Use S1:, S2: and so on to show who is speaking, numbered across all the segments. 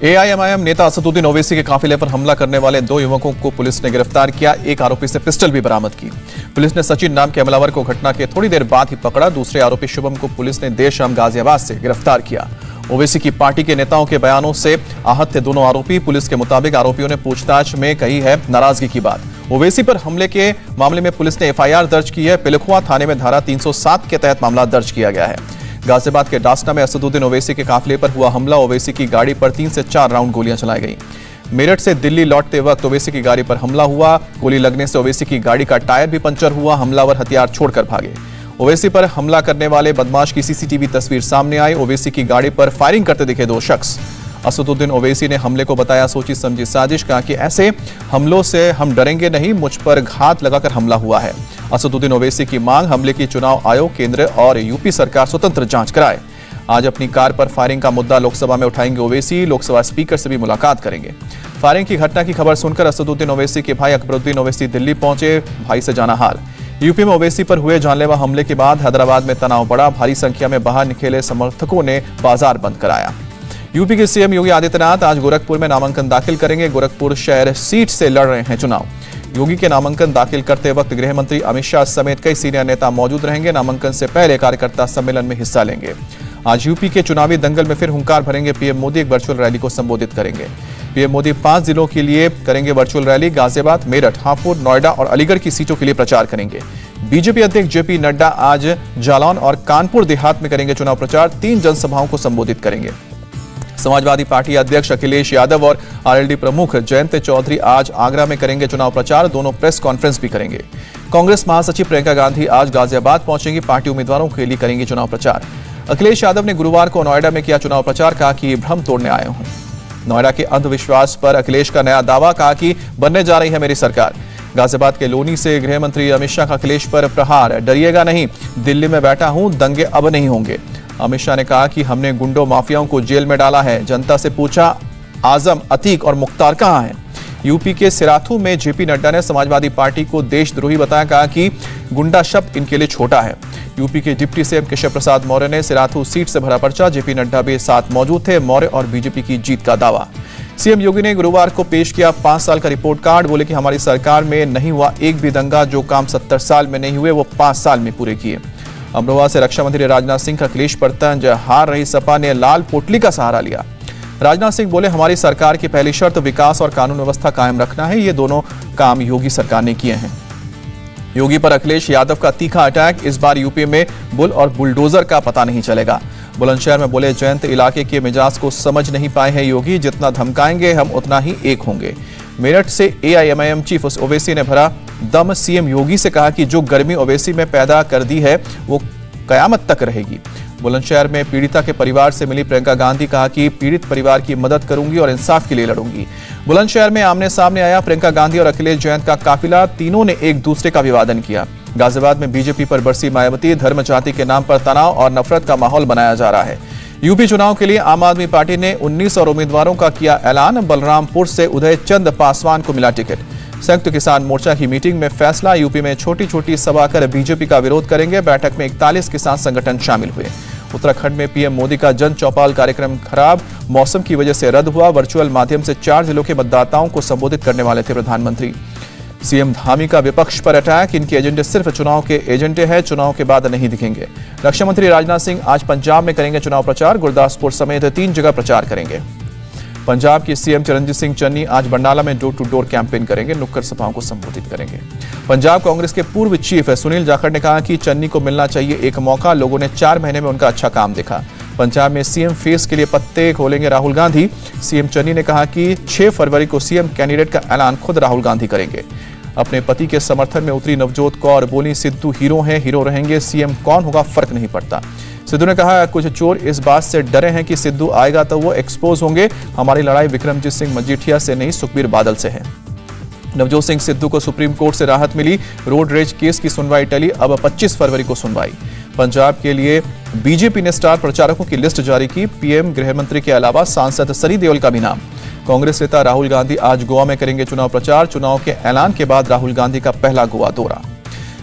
S1: AIMIM नेता असदुद्दीन ओवैसी के काफिले पर हमला करने वाले 2 युवकों को पुलिस ने गिरफ्तार किया। एक आरोपी से पिस्टल भी बरामद की। पुलिस ने सचिन नाम के हमलावर को घटना के थोड़ी देर बाद ही पकड़ा। दूसरे आरोपी शुभम को पुलिस ने देर शाम गाजियाबाद से गिरफ्तार किया। ओवैसी की पार्टी के नेताओं के बयानों से आहत थे दोनों आरोपी। पुलिस के मुताबिक आरोपियों ने पूछताछ में कही है नाराजगी की बात। ओवैसी पर हमले के मामले में पुलिस ने एफआईआर दर्ज की है। पिलखुआ थाने में धारा 307 के तहत मामला दर्ज किया गया है। गाजियाबाद के डासना में असदुद्दीन ओवैसी के काफिले पर हुआ हमला। ओवैसी की गाड़ी पर 3 से 4 राउंड गोलियां चलाई गई। मेरठ से दिल्ली लौटते वक्त ओवैसी की गाड़ी पर हमला हुआ। गोली लगने से ओवैसी की गाड़ी का टायर भी पंचर हुआ। हमलावर हथियार छोड़कर भागे। ओवैसी पर हमला करने वाले बदमाश की सीसीटीवी तस्वीर सामने आई। ओवैसी की गाड़ी पर फायरिंग करते दिखे 2 शख्स। असदुद्दीन ओवैसी ने हमले को बताया सोची समझी साजिश। कहा कि ऐसे हमलों से हम डरेंगे नहीं, मुझ पर घात लगाकर हमला हुआ है। असदुद्दीन ओवैसी की मांग हमले की चुनाव आयोग, केंद्र और यूपी सरकार स्वतंत्र जांच कराए। आज अपनी कार पर फायरिंग का मुद्दा लोकसभा में उठाएंगे ओवैसी। लोकसभा स्पीकर से भी मुलाकात करेंगे। फायरिंग की घटना की खबर सुनकर असदुद्दीन ओवैसी के भाई अकबरुद्दीन ओवैसी दिल्ली पहुंचे। भाई से जाना हाल। यूपी में ओवैसी पर हुए जानलेवा हमले के बाद हैदराबाद में तनाव बढ़ा। भारी संख्या में बाहर निकले समर्थकों ने बाजार बंद कराया। यूपी के सीएम योगी आदित्यनाथ आज गोरखपुर में नामांकन दाखिल करेंगे। गोरखपुर शहर सीट से लड़ रहे हैं चुनाव। योगी के नामांकन दाखिल करते वक्त गृह मंत्री अमित शाह समेत कई सीनियर नेता मौजूद रहेंगे। नामांकन से पहले कार्यकर्ता सम्मेलन में हिस्सा लेंगे। आज यूपी के चुनावी दंगल में फिर हुंकार भरेंगे पीएम मोदी। एक वर्चुअल रैली को संबोधित करेंगे। पीएम मोदी 5 जिलों के लिए करेंगे वर्चुअल रैली। गाजियाबाद, मेरठ, हापुड़, नोएडा और अलीगढ़ की सीटों के लिए प्रचार करेंगे। बीजेपी अध्यक्ष जेपी नड्डा आज जालौन और कानपुर देहात में करेंगे चुनाव प्रचार। 3 जनसभाओं को संबोधित करेंगे। समाजवादी पार्टी अध्यक्ष अखिलेश यादव और आरएलडी प्रमुख जयंत चौधरी आज आगरा में करेंगे चुनाव प्रचार। दोनों प्रेस कॉन्फ्रेंस भी करेंगे। कांग्रेस महासचिव प्रियंका गांधी आज गाजियाबाद पहुंचेंगी। पार्टी उम्मीदवारों के लिए करेंगे चुनाव प्रचार। अखिलेश यादव ने गुरुवार को नोएडा में किया चुनाव प्रचार। कहा कि भ्रम तोड़ने आए हूं। नोएडा के अंधविश्वास पर अखिलेश का नया दावा। कहा कि बनने जा रही है मेरी सरकार। गाजियाबाद के लोनी से गृह मंत्री अमित शाह का अखिलेश पर प्रहार। डरिएगा नहीं, दिल्ली में बैठा हूं, दंगे अब नहीं होंगे। अमित शाह ने कहा कि हमने गुंडों माफियाओं को जेल में डाला है। जनता से पूछा आजम, अतीक और मुख्तार कहां हैं। यूपी के सिराथू में जेपी नड्डा ने समाजवादी पार्टी को देशद्रोही बताया। कहा कि गुंडा शब्द इनके लिए छोटा है। यूपी के डिप्टी सीएम केशव प्रसाद मौर्य ने सिराथू सीट से भरा पर्चा। जेपी नड्डा भी साथ मौजूद थे। मौर्य और बीजेपी की जीत का दावा। सीएम योगी ने गुरुवार को पेश किया 5 साल का रिपोर्ट कार्ड। बोले कि हमारी सरकार में नहीं हुआ एक भी दंगा। जो काम 70 साल में नहीं हुए वो 5 साल में पूरे किए। अमरोहा से रक्षा मंत्री राजनाथ सिंह का अखिलेश पर तंज। हार रही सपा ने लाल पोटली का सहारा लिया। राजनाथ सिंह बोले हमारी सरकार की पहली शर्त विकास और कानून व्यवस्था कायम रखना है। ये दोनों काम योगी सरकार ने किए हैं। योगी पर अखिलेश यादव का तीखा अटैक। इस बार यूपी में बुल और बुलडोजर का पता नहीं चलेगा। बुलंदशहर में बोले जयंत इलाके के मिजाज को समझ नहीं पाए हैं योगी। जितना धमकाएंगे हम उतना ही एक होंगे। मेरठ से एआईएमआईएम चीफ ओवैसी ने भरा दम। सीएम योगी से कहा कि जो गर्मी ओवैसी में पैदा कर दी है वो कयामत तक रहेगी। बुलंदशहर में पीड़िता के परिवार से मिली प्रियंका गांधी। कहा कि पीड़ित परिवार की मदद करूंगी और इंसाफ के लिए लड़ूंगी। बुलंदशहर में आमने सामने आया प्रियंका गांधी और अखिलेश जयंत का काफिला। तीनों ने एक दूसरे का अभिवादन किया। गाजियाबाद में बीजेपी पर बरसी मायावती। धर्म जाति के नाम पर तनाव और नफरत का माहौल बनाया जा रहा है। यूपी चुनाव के लिए आम आदमी पार्टी ने 19 और उम्मीदवारों का किया ऐलान। बलरामपुर से उदय चंद पासवान को मिला टिकट। संयुक्त किसान मोर्चा की मीटिंग में फैसला। यूपी में छोटी छोटी सभा कर बीजेपी का विरोध करेंगे। बैठक में 41 किसान संगठन शामिल हुए। उत्तराखंड में पीएम मोदी का जन चौपाल कार्यक्रम खराब। मौसम की वजह से रद्द हुआ। वर्चुअल माध्यम से 4 जिलों के मतदाताओं को संबोधित करने वाले थे प्रधानमंत्री। सीएम धामी का विपक्ष पर अटैक। इनके एजेंडे सिर्फ चुनाव के एजेंडे हैं, चुनाव के बाद नहीं दिखेंगे। रक्षा मंत्री राजनाथ सिंह आज पंजाब में करेंगे चुनाव प्रचार। गुरदासपुर समेत 3 जगह प्रचार करेंगे। पंजाब के सीएम चरणजीत सिंह चन्नी आज बंडाला में डोर टू डोर कैंपेन करेंगे। नुक्कड़ सभाओं को संबोधित करेंगे। पंजाब कांग्रेस के पूर्व चीफ सुनील जाखड़ ने कहा कि चन्नी को मिलना चाहिए एक मौका। लोगों ने 4 महीने में उनका अच्छा काम देखा। पंजाब में सीएम फेस के लिए पत्ते खोलेंगे राहुल गांधी। सीएम चन्नी ने कहा कि 6 फरवरी को सीएम कैंडिडेट का ऐलान खुद राहुल गांधी करेंगे। अपने पति के समर्थन में उतरी नवजोत कौर। बोली सिद्धू हीरो हैं, हीरो रहेंगे। सीएम कौन होगा फर्क नहीं पड़ता। सिद्धू ने कहा कुछ चोर इस बात से डरे हैं कि सिद्धू आएगा तो वो एक्सपोज होंगे। हमारी लड़ाई विक्रमजीत सिंह मजीठिया से नहीं, सुखबीर बादल से है। नवजोत सिंह सिद्धू को सुप्रीम कोर्ट से राहत मिली। रोड रेज केस की सुनवाई टली। अब 25 फरवरी को सुनवाई। पंजाब के लिए बीजेपी ने स्टार प्रचारकों की लिस्ट जारी की। पीएम, गृह मंत्री के अलावा सांसद सनी देओल का भी नाम। कांग्रेस नेता राहुल गांधी आज गोवा में करेंगे चुनाव प्रचार। चुनाव के ऐलान के बाद राहुल गांधी का पहला गोवा दौरा।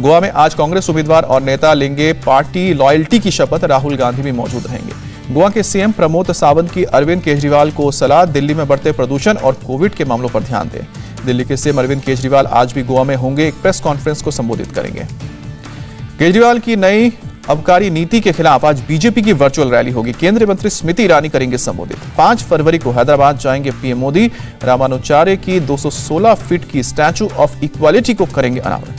S1: गोवा में आज कांग्रेस उम्मीदवार और नेता लेंगे पार्टी लॉयल्टी की शपथ। राहुल गांधी भी मौजूद रहेंगे। गोवा के सीएम प्रमोद सावंत की अरविंद केजरीवाल को सलाह, दिल्ली में बढ़ते प्रदूषण और कोविड के मामलों पर ध्यान दें। दिल्ली के सीएम अरविंद केजरीवाल आज भी गोवा में होंगे, एक प्रेस कॉन्फ्रेंस को संबोधित करेंगे। केजरीवाल की नई आबकारी नीति के खिलाफ आज बीजेपी की वर्चुअल रैली होगी। केंद्रीय मंत्री स्मृति ईरानी करेंगे संबोधित। 5 फरवरी को हैदराबाद जाएंगे पीएम मोदी। रामानुजाचार्य की 216 फीट की स्टैचू ऑफ इक्वालिटी को करेंगे अनावरण।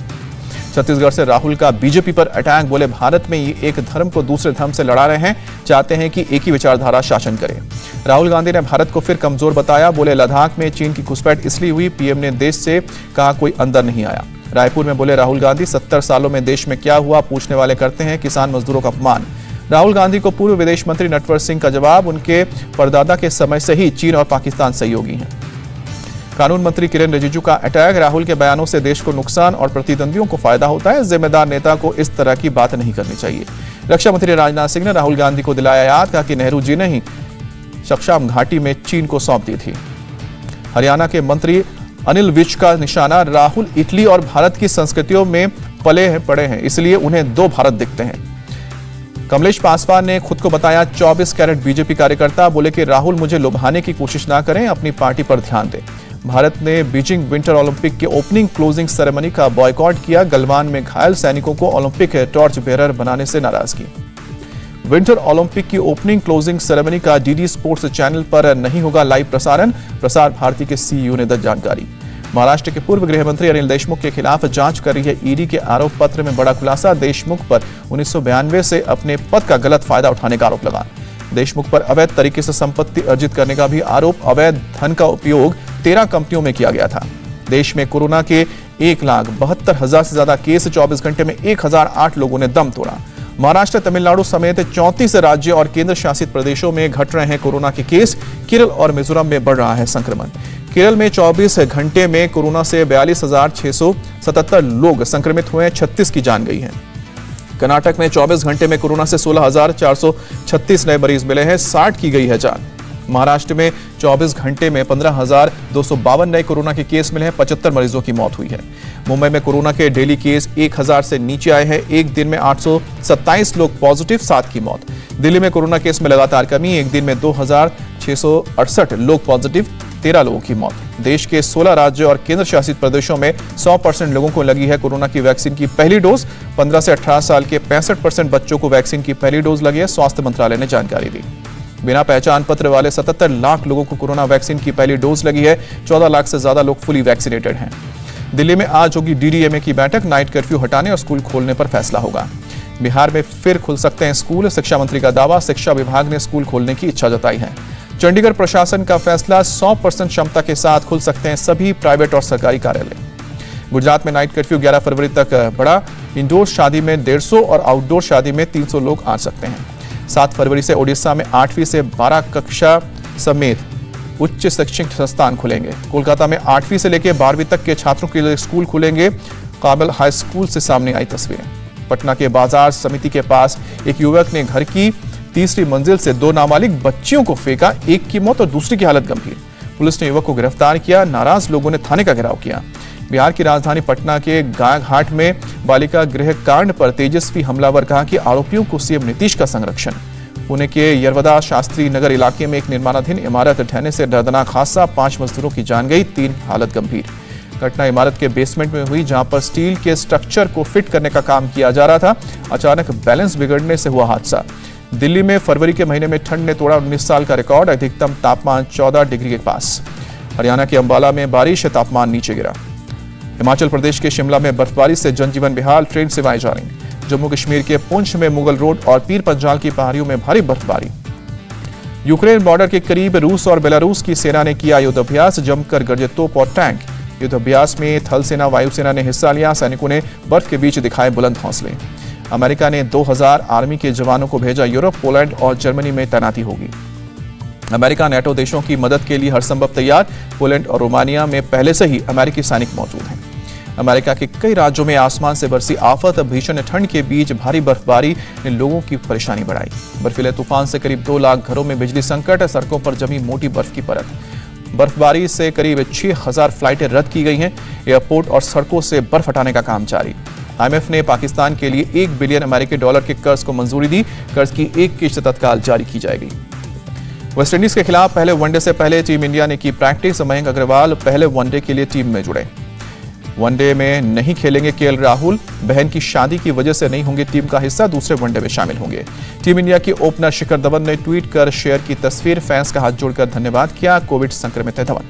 S1: छत्तीसगढ़ से राहुल का बीजेपी पर अटैक, बोले भारत में ये एक धर्म को दूसरे धर्म से लड़ा रहे हैं, चाहते हैं कि एक ही विचारधारा शासन करे। राहुल गांधी ने भारत को फिर कमजोर बताया, बोले लद्दाख में चीन की घुसपैठ इसलिए हुई, पीएम ने देश से कहा कोई अंदर नहीं आया। रायपुर में बोले राहुल गांधी, 70 सालों में देश में क्या हुआ पूछने वाले करते हैं किसान मजदूरों का अपमान। राहुल गांधी को पूर्व विदेश मंत्री नटवर सिंह का जवाब, उनके परदादा के समय से ही चीन और पाकिस्तान सहयोगी हैं। कानून मंत्री किरेन रिजिजू का अटैक, राहुल के बयानों से देश को नुकसान और प्रतिद्वंदियों को फायदा होता है, जिम्मेदार नेता को इस तरह की बात नहीं करनी चाहिए। रक्षा मंत्री राजनाथ सिंह ने राहुल गांधी को दिलाया याद, कहा कि नेहरू जी ने ही शक्शाम घाटी में चीन को सौंप दी थी। हरियाणा के मंत्री अनिल विज का निशाना, राहुल इटली और भारत की संस्कृतियों में पड़े हैं, इसलिए उन्हें 2 भारत दिखते हैं। कमलेश पासवान ने खुद को बताया 24 कैरेट बीजेपी कार्यकर्ता, बोले कि राहुल मुझे लुभाने की कोशिश ना करें, अपनी पार्टी पर ध्यान दें। भारत ने बीजिंग विंटर ओलंपिक के ओपनिंग क्लोजिंग सेरेमनी का बॉयकॉट किया, गलवान में घायल सैनिकों को ओलंपिक टॉर्च बेरर बनाने से नाराजगी। विंटर ओलंपिक की ओपनिंग क्लोजिंग सेरेमनी का डीडी स्पोर्ट्स चैनल पर नहीं होगा लाइव प्रसारण, प्रसार भारती के सीईओ ने दी जानकारी। महाराष्ट्र के पूर्व गृह मंत्री अनिल देशमुख के खिलाफ जांच कर रही है ईडी के आरोप पत्र में बड़ा खुलासा, देशमुख पर 1992 से अपने पद का गलत फायदा उठाने का आरोप लगा। देशमुख पर अवैध तरीके से संपत्ति अर्जित करने का भी आरोप, अवैध धन का उपयोग 13 कंपनियों में किया गया था। देश में कोरोना के 1,72,000 से ज्यादा केस, 24 घंटे में 1008 लोगों ने दम तोड़ा। महाराष्ट्र, तमिलनाडु समेत 34 राज्य और केंद्र शासित प्रदेशों में घट रहे हैं कोरोना के केस। केरल और मिजोरम में बढ़ रहा है संक्रमण। केरल में 24 घंटे में कोरोना से 42,677 लोग संक्रमित हुए हैं, 36 की जान गई है। कर्नाटक में 24 घंटे में कोरोना से 16,436 नए मरीज मिले हैं, 60 की गई है जान। महाराष्ट्र में 24 घंटे में 15,252 नए कोरोना के केस मिले हैं, 75 मरीजों की मौत हुई है। मुंबई में कोरोना के डेली केस 1000 से नीचे आए हैं, एक दिन में 827 लोग पॉजिटिव, 7 की मौत। दिल्ली में कोरोना केस में लगातार कमी, एक दिन में 2668 लोग पॉजिटिव, 13 लोगों की मौत। देश के 16 राज्य और केंद्र शासित प्रदेशों में 100% लोगों को लगी है कोरोना की वैक्सीन की पहली डोज। 15 से 18 साल के 65% बच्चों को वैक्सीन की पहली डोज लगी है, स्वास्थ्य मंत्रालय ने जानकारी दी। बिना पहचान पत्र वाले 77 लाख लोगों को कोरोना वैक्सीन की पहली डोज लगी है, 14 लाख से ज्यादा लोग फुली वैक्सीनेटेड हैं। दिल्ली में आज होगी डीडीएमए की बैठक, नाइट कर्फ्यू हटाने और स्कूल खोलने पर फैसला होगा। बिहार में फिर खुल सकते हैं स्कूल, शिक्षा मंत्री का दावा, शिक्षा विभाग ने स्कूल खोलने की इच्छा जताई है। चंडीगढ़ प्रशासन का फैसला, 100% क्षमता के साथ खुल सकते हैं सभी प्राइवेट और सरकारी कार्यालय। गुजरात में नाइट कर्फ्यू 11 फरवरी तक बढ़ा, इंडोर शादी में 150 और आउटडोर शादी में 300 लोग आ सकते हैं। 7 फरवरी से ओडिशा में 8वीं से 12 कक्षा समेत उच्च शैक्षणिक संस्थान खुलेंगे। कोलकाता में 8वीं से लेकर 12वीं तक के छात्रों के लिए स्कूल खुलेंगे। काबिल हाई स्कूल से सामने आई तस्वीरें। पटना के बाजार समिति के पास एक युवक ने घर की 3री मंजिल से 2 नाबालिग बच्चियों को फेंका, एक की मौत और दूसरी की हालत गंभीर। पुलिस ने युवक को गिरफ्तार किया, नाराज लोगों ने थाने का घेराव किया। बिहार की राजधानी पटना के गायघाट में बालिका गृह कांड पर तेजस्वी हमलावर, कहा कि आरोपियों को सीएम नीतीश का संरक्षण। पुणे के यरवदा शास्त्री नगर इलाके में एक निर्माणाधीन इमारत ढहने से दर्दनाक हादसा, 5 मजदूरों की जान गई, 3 हालत गंभीर। घटना इमारत के बेसमेंट में हुई, जहां पर स्टील के स्ट्रक्चर को फिट करने का काम किया जा रहा था। अचानक बैलेंस बिगड़ने से हुआ हादसा। दिल्ली में फरवरी के महीने में ठंड ने तोड़ा 19 साल का रिकॉर्ड, अधिकतम तापमान 14 डिग्री के पास। हरियाणा के अंबाला में बारिश से तापमान नीचे गिरा। हिमाचल प्रदेश के शिमला में बर्फबारी से जनजीवन बेहाल, ट्रेन सेवाएं जारी। जम्मू कश्मीर के पुंछ में मुगल रोड और पीर पंजाल की पहाड़ियों में भारी बर्फबारी। यूक्रेन बॉर्डर के करीब रूस और बेलारूस की सेना ने किया युद्धाभ्यास, जमकर गरजे तोप और टैंक। युद्धाभ्यास में थल सेना, वायुसेना ने हिस्सा लिया, सैनिकों ने बर्फ के बीच दिखाए बुलंद हौसले। अमेरिका ने 2000 आर्मी के जवानों को भेजा यूरोप, पोलैंड और जर्मनी में तैनाती होगी। अमेरिका नेटो देशों की मदद के लिए हर संभव तैयार, पोलैंड और रोमानिया में पहले से ही अमेरिकी सैनिक मौजूद हैं। अमेरिका के कई राज्यों में आसमान से बरसी आफत, भीषण ठंड के बीच भारी बर्फबारी ने लोगों की परेशानी बढ़ाई। बर्फीले तूफान से करीब 2 लाख घरों में बिजली संकट, सड़कों पर जमी मोटी बर्फ की परत। बर्फबारी से करीब 6000 फ्लाइटें रद्द की गई हैं। एयरपोर्ट और सड़कों से बर्फ हटाने का काम जारी। आईएमएफ ने पाकिस्तान के लिए $1 बिलियन अमेरिकी डॉलर के कर्ज को मंजूरी दी। कर्ज की एक किस्त तत्काल जारी की जाएगी। वेस्टइंडीज के खिलाफ पहले वनडे से पहले टीम इंडिया ने की प्रैक्टिस। मयंक अग्रवाल पहले वनडे के लिए टीम में जुड़े। वनडे में नहीं खेलेंगे केएल राहुल। बहन की शादी की वजह से नहीं होंगे टीम का हिस्सा, दूसरे वनडे में शामिल होंगे। टीम इंडिया की ओपनर शिखर धवन ने ट्वीट कर शेयर की तस्वीर। फैंस का हाथ जोड़कर धन्यवाद किया। कोविड संक्रमित है धवन।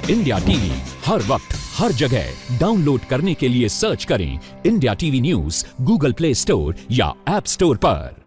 S2: इंडिया टीवी हर वक्त हर जगह डाउनलोड करने के लिए सर्च करें India TV news Google play store या ऐप स्टोर पर।